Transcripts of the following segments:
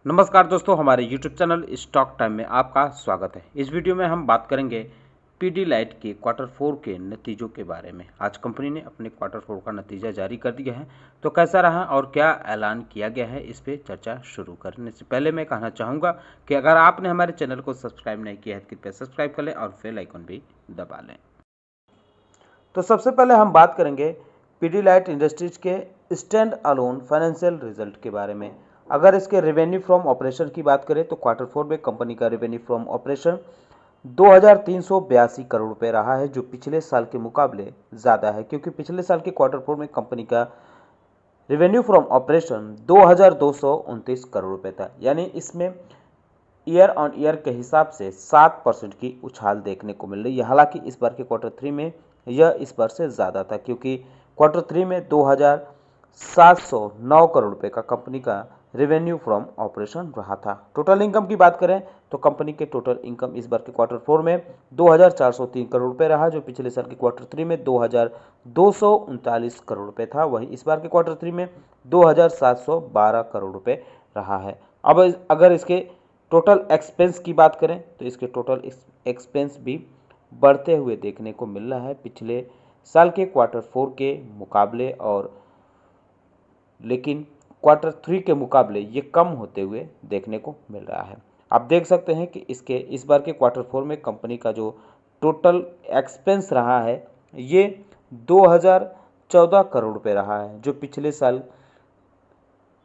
नमस्कार दोस्तों, हमारे YouTube चैनल स्टॉक टाइम में आपका स्वागत है। इस वीडियो में हम बात करेंगे पीडीलाइट के क्वार्टर 4 के नतीजों के बारे में। आज कंपनी ने अपने क्वार्टर 4 का नतीजा जारी कर दिया है, तो कैसा रहा और क्या ऐलान किया गया है, इस पे चर्चा शुरू करने से पहले मैं कहना चाहूँगा कि अगर आपने हमारे चैनल को सब्सक्राइब नहीं किया है तो कृपया सब्सक्राइब कर लें और बेल आइकन भी दबा लें। तो सबसे पहले हम बात करेंगे पीडीलाइट इंडस्ट्रीज के स्टैंड अलोन फाइनेंशियल रिजल्ट के बारे में। अगर इसके रेवेन्यू फ्रॉम ऑपरेशन की बात करें तो क्वार्टर 4 में कंपनी का रेवेन्यू फ्रॉम ऑपरेशन 2382 करोड़ रुपए रहा है, जो पिछले साल के मुकाबले ज़्यादा है, क्योंकि पिछले साल के क्वार्टर 4 में कंपनी का रेवेन्यू फ्रॉम ऑपरेशन 2229 करोड़ रुपए था। यानी इसमें ईयर ऑन ईयर के हिसाब से 7% की उछाल देखने को मिल रही है। हालांकि इस बार के क्वार्टर 3 में यह इस बार से ज़्यादा था, क्योंकि क्वार्टर 3 में 2709 करोड़ रुपए का कंपनी का रेवेन्यू फ्रॉम ऑपरेशन रहा था। टोटल इनकम की बात करें तो कंपनी के टोटल इनकम इस बार के क्वार्टर 4 में 2403 करोड़ रुपए रहा, जो पिछले साल के क्वार्टर 3 में 2239 करोड़ रुपए था। वहीं इस बार के क्वार्टर 3 में 2712 करोड़ रुपए रहा है। अब अगर इसके टोटल एक्सपेंस की बात करें तो इसके टोटल एक्सपेंस भी बढ़ते हुए देखने को मिल रहा है पिछले साल के क्वार्टर 4 के मुकाबले, और लेकिन क्वार्टर 3 के मुकाबले ये कम होते हुए देखने को मिल रहा है। आप देख सकते हैं कि इसके इस बार के क्वार्टर 4 में कंपनी का जो टोटल एक्सपेंस रहा है ये 2014 करोड़ रुपए रहा है, जो पिछले साल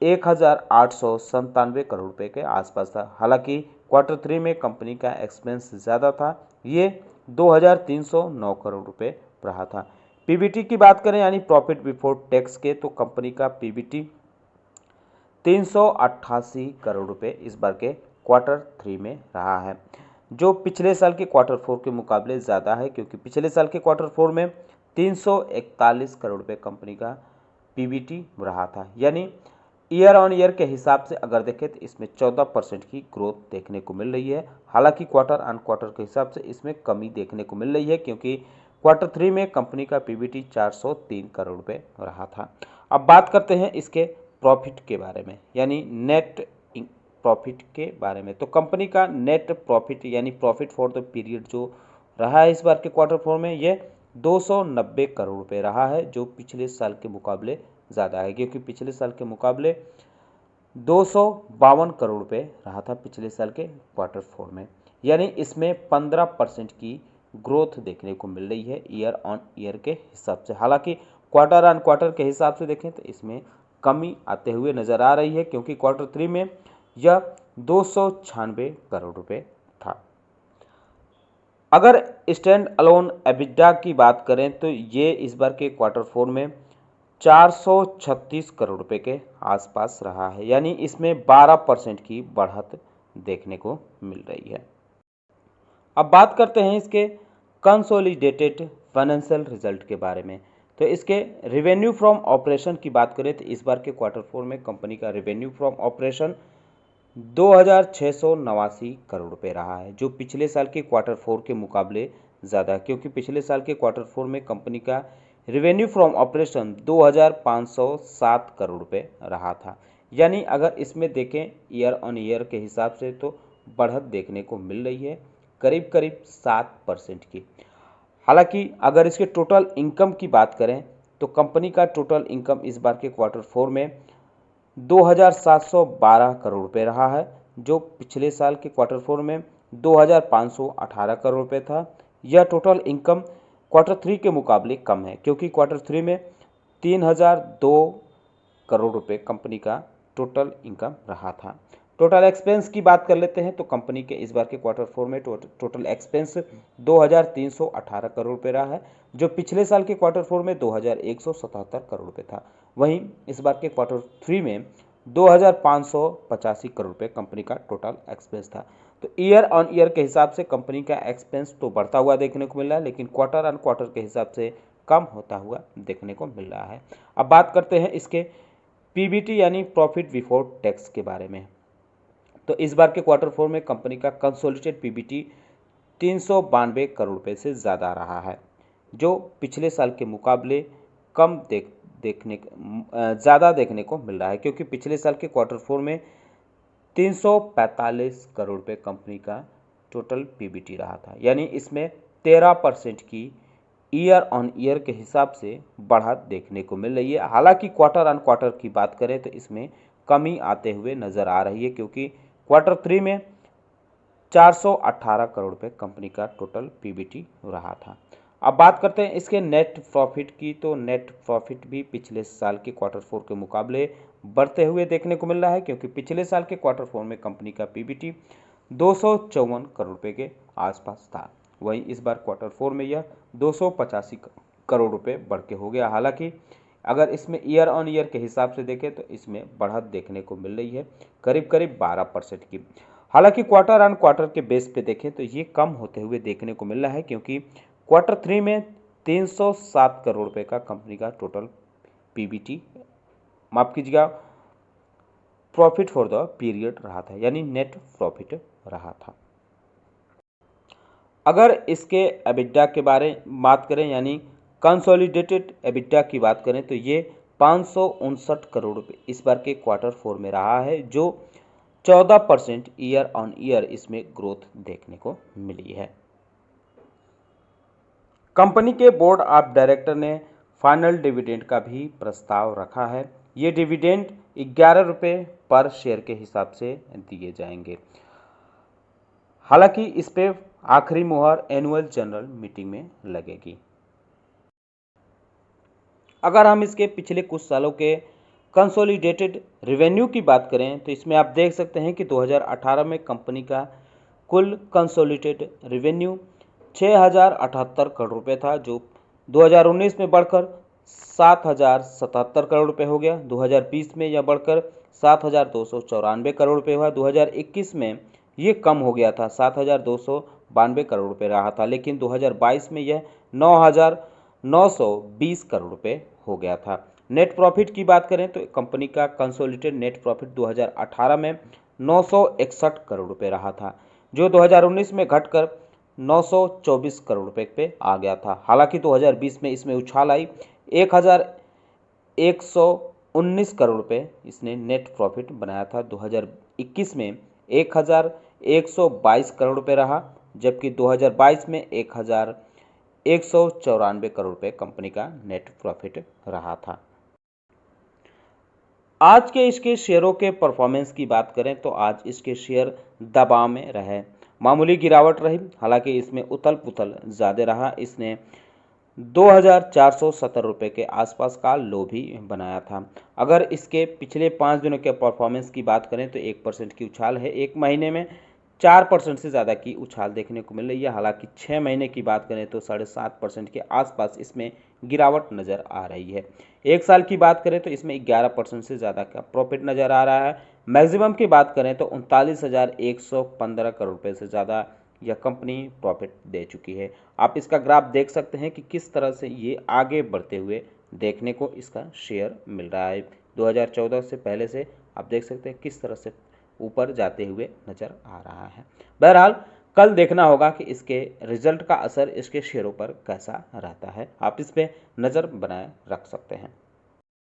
1897 करोड़ रुपए के आसपास था। हालांकि क्वार्टर 3 में कंपनी का एक्सपेंस ज़्यादा था, ये 2309 करोड़ रुपए रहा था। पीबीटी की बात करें यानी प्रॉफिट बिफोर टैक्स के, तो कंपनी का पीबीटी 388 करोड़ रुपए इस बार के क्वार्टर 3 में रहा है, जो पिछले साल के क्वार्टर 4 के मुकाबले ज़्यादा है, क्योंकि पिछले साल के क्वार्टर 4 में 341 करोड़ रुपए कंपनी का पीबीटी रहा था। यानी ईयर ऑन ईयर के हिसाब से अगर देखें तो इसमें 14% की ग्रोथ देखने को मिल रही है। हालांकि क्वार्टर ऑन क्वार्टर के हिसाब से इसमें कमी देखने को मिल रही है, क्योंकि क्वार्टर 3 में कंपनी का पीबीटी 403 करोड़ रुपए रहा था। अब बात करते हैं इसके प्रॉफिट के बारे में, यानी नेट प्रॉफिट के बारे में। तो कंपनी का नेट प्रॉफिट यानी प्रॉफिट फॉर द पीरियड जो रहा है इस बार के क्वार्टर 4 में, ये 290 करोड़ रुपए रहा है, जो पिछले साल के मुकाबले ज़्यादा है, क्योंकि पिछले साल के मुकाबले 252 करोड़ रुपए रहा था पिछले साल के क्वार्टर 4 में। यानी इसमें 15% की ग्रोथ देखने को मिल रही है ईयर ऑन ईयर के हिसाब से। हालांकि क्वार्टर ऑन क्वार्टर के हिसाब से देखें तो इसमें कमी आते हुए नज़र आ रही है, क्योंकि क्वार्टर 3 में यह 296 करोड़ रुपए था। अगर स्टैंड अलोन एबिटा की बात करें तो ये इस बार के क्वार्टर 4 में 436 करोड़ रुपए के आसपास रहा है, यानी इसमें 12% की बढ़त देखने को मिल रही है। अब बात करते हैं इसके कंसोलिडेटेड फाइनेंशियल रिजल्ट के बारे में। तो इसके रेवेन्यू फ्रॉम ऑपरेशन की बात करें तो इस बार के क्वार्टर 4 में कंपनी का रेवेन्यू फ्रॉम ऑपरेशन 2689 करोड़ रुपए रहा है, जो पिछले साल के क्वार्टर 4 के मुकाबले ज़्यादा, क्योंकि पिछले साल के क्वार्टर 4 में कंपनी का रेवेन्यू फ्रॉम ऑपरेशन 2507 करोड़ रुपए रहा था। यानी अगर इसमें देखें ईयर ऑन ईयर के हिसाब से तो बढ़त देखने को मिल रही है करीब करीब 7% की। हालांकि अगर इसके टोटल इनकम की बात करें तो कंपनी का टोटल इनकम इस बार के क्वार्टर 4 में 2712 करोड़ रुपए रहा है, जो पिछले साल के क्वार्टर 4 में 2518 करोड़ रुपए था। यह टोटल इनकम क्वार्टर 3 के मुकाबले कम है, क्योंकि क्वार्टर 3 में 3002 करोड़ रुपए कंपनी का टोटल इनकम रहा था। टोटल एक्सपेंस की बात कर लेते हैं तो कंपनी के इस बार के क्वार्टर 4 में टोटल एक्सपेंस 2318 करोड़ रुपए रहा है, जो पिछले साल के क्वार्टर 4 में 2177 करोड़ रुपए था। वहीं इस बार के क्वार्टर 3 में 2585 करोड़ रुपए कंपनी का टोटल एक्सपेंस था। तो ईयर ऑन ईयर के हिसाब से कंपनी का एक्सपेंस तो बढ़ता हुआ देखने को मिल रहा है, लेकिन क्वार्टर ऑन क्वार्टर के हिसाब से कम होता हुआ देखने को मिल रहा है। अब बात करते हैं इसके पीबीटी यानी प्रॉफिट बिफोर टैक्स के बारे में। तो इस बार के क्वार्टर 4 में कंपनी का कंसोलिडेटेड पीबीटी 392 करोड़ रुपए से ज़्यादा रहा है, जो पिछले साल के मुकाबले कम ज़्यादा देखने को मिल रहा है, क्योंकि पिछले साल के क्वार्टर 4 में 345 करोड़ रुपए कंपनी का टोटल पीबीटी रहा था, यानी इसमें 13% की ईयर ऑन ईयर के हिसाब से बढ़त देखने को मिल रही है। हालांकि क्वार्टर ऑन क्वार्टर की बात करें तो इसमें कमी आते हुए नजर आ रही है, क्योंकि क्वार्टर 3 में 418 करोड़ रुपए कंपनी का टोटल पीबीटी रहा था। अब बात करते हैं इसके नेट प्रॉफिट की, तो नेट प्रॉफिट भी पिछले साल के क्वार्टर 4 के मुकाबले बढ़ते हुए देखने को मिल रहा है, क्योंकि पिछले साल के क्वार्टर 4 में कंपनी का पीबीटी 254 करोड़ रुपए के आसपास था, वहीं इस बार क्वार्टर 4 में यह 285 करोड़ रुपए बढ़ के हो गया। हालांकि अगर इसमें ईयर ऑन ईयर के हिसाब से देखें तो इसमें बढ़त देखने को मिल रही है करीब करीब 12% की। हालांकि क्वार्टर ऑन क्वार्टर के बेस पे देखें तो ये कम होते हुए देखने को मिल रहा है, क्योंकि क्वार्टर 3 में 307 करोड़ रुपए का कंपनी का टोटल पीबीटी, माफ कीजिएगा, प्रॉफिट फॉर द पीरियड रहा था, यानी नेट प्रॉफिट रहा था। अगर इसके एबिटा के बारे में बात करें, यानी कंसोलिडेटेड एबिटा की बात करें, तो ये 559 करोड़ रुपए इस बार के क्वार्टर 4 में रहा है, जो 14% ईयर ऑन ईयर इसमें ग्रोथ देखने को मिली है। कंपनी के बोर्ड ऑफ डायरेक्टर ने फाइनल डिविडेंड का भी प्रस्ताव रखा है। ये डिविडेंड 11 रुपये पर शेयर के हिसाब से दिए जाएंगे। हालांकि इस पे आखिरी मुहर एनुअल जनरल मीटिंग में लगेगी। अगर हम इसके पिछले कुछ सालों के कंसोलिडेटेड रेवेन्यू की बात करें तो इसमें आप देख सकते हैं कि 2018 में कंपनी का कुल कंसोलिडेटेड रेवेन्यू 6078 करोड़ रुपए था, जो 2019 में बढ़कर 7077 करोड़ रुपए हो गया। 2020 में यह बढ़कर 7294 करोड़ रुपए हुआ। 2021 में ये कम हो गया था, 7292 करोड़ रुपए रहा था, लेकिन 2022 में यह 9920 करोड़ रुपए हो गया था। नेट प्रॉफिट की बात करें तो कंपनी का कंसोलिडेटेड नेट प्रॉफिट 2018 में 961 करोड़ रुपए रहा था, जो 2019 में घटकर 924 करोड़ रुपए पे आ गया था। हालांकि 2020 में इसमें उछाल आई, 1119 करोड़ रुपए इसने नेट प्रॉफिट बनाया था। 2021 में 1122 करोड़ रुपए रहा, जबकि 2022 में 1194 करोड़ रुपए कंपनी का नेट प्रॉफिट रहा था। आज के इसके शेयरों के परफॉर्मेंस की बात करें तो आज इसके शेयर दबाव में रहे, मामूली गिरावट रही। हालांकि इसमें उथल पुथल ज़्यादा रहा, इसने 2470 रुपये के आसपास का लो भी बनाया था। अगर इसके पिछले 5 दिनों के परफॉर्मेंस की बात करें तो 1% की उछाल है, एक महीने में 4% से ज़्यादा की उछाल देखने को मिल रही है। हालांकि 6 महीने की बात करें तो 7.5% के आसपास इसमें गिरावट नज़र आ रही है। एक साल की बात करें तो इसमें 11% से ज़्यादा का प्रॉफिट नज़र आ रहा है। मैक्सिमम की बात करें तो 39,115 करोड़ रुपये से ज़्यादा यह कंपनी प्रॉफिट दे चुकी है। आप इसका ग्राफ देख सकते हैं कि किस तरह से ये आगे बढ़ते हुए देखने को इसका शेयर मिल रहा है। 2014 से पहले से आप देख सकते हैं किस तरह से ऊपर जाते हुए नज़र आ रहा है। बहरहाल कल देखना होगा कि इसके रिजल्ट का असर इसके शेयरों पर कैसा रहता है। आप इस पर नज़र बनाए रख सकते हैं।